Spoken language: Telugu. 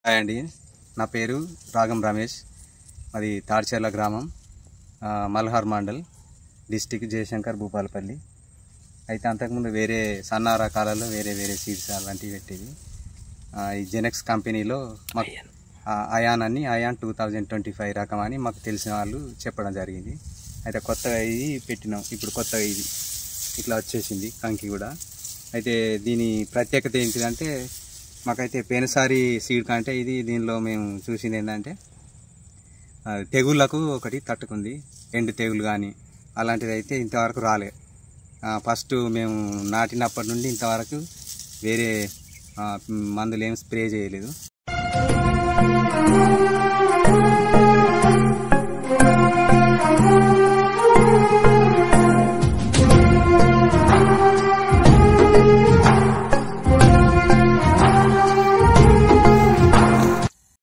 హాయ్ అండి, నా పేరు రాగం రమేష్. అది తాడ్చెర్ల గ్రామం, మల్హార్ మండల్, డిస్టిక్ జయశంకర్, భూపాలపల్లి. అయితే అంతకుముందు వేరే సన్న రకాలలో వేరే వేరే సీడ్స్ అలాంటివి పెట్టేవి. ఈ జెనెక్స్ కంపెనీలో మాకు అయాన్ 2025 రకం అని మాకు తెలిసిన వాళ్ళు చెప్పడం జరిగింది. అయితే కొత్తగా ఇది పెట్టినాం. ఇప్పుడు కొత్తగా ఇది ఇట్లా వచ్చేసింది కంకి కూడా. అయితే దీని ప్రత్యేకత ఏంటిదంటే, మాకైతే పోయినసారి సీడ్ కంటే దీనిలో మేము చూసింది ఏంటంటే, తెగుళ్ళకు ఒకటి తట్టుకుంది. ఎండు తెగులు కానీ అలాంటిది అయితే ఇంతవరకు రాలే. ఫస్ట్ మేము నాటినప్పటి నుండి ఇంతవరకు వేరే మందులు ఏం స్ప్రే చేయలేదు.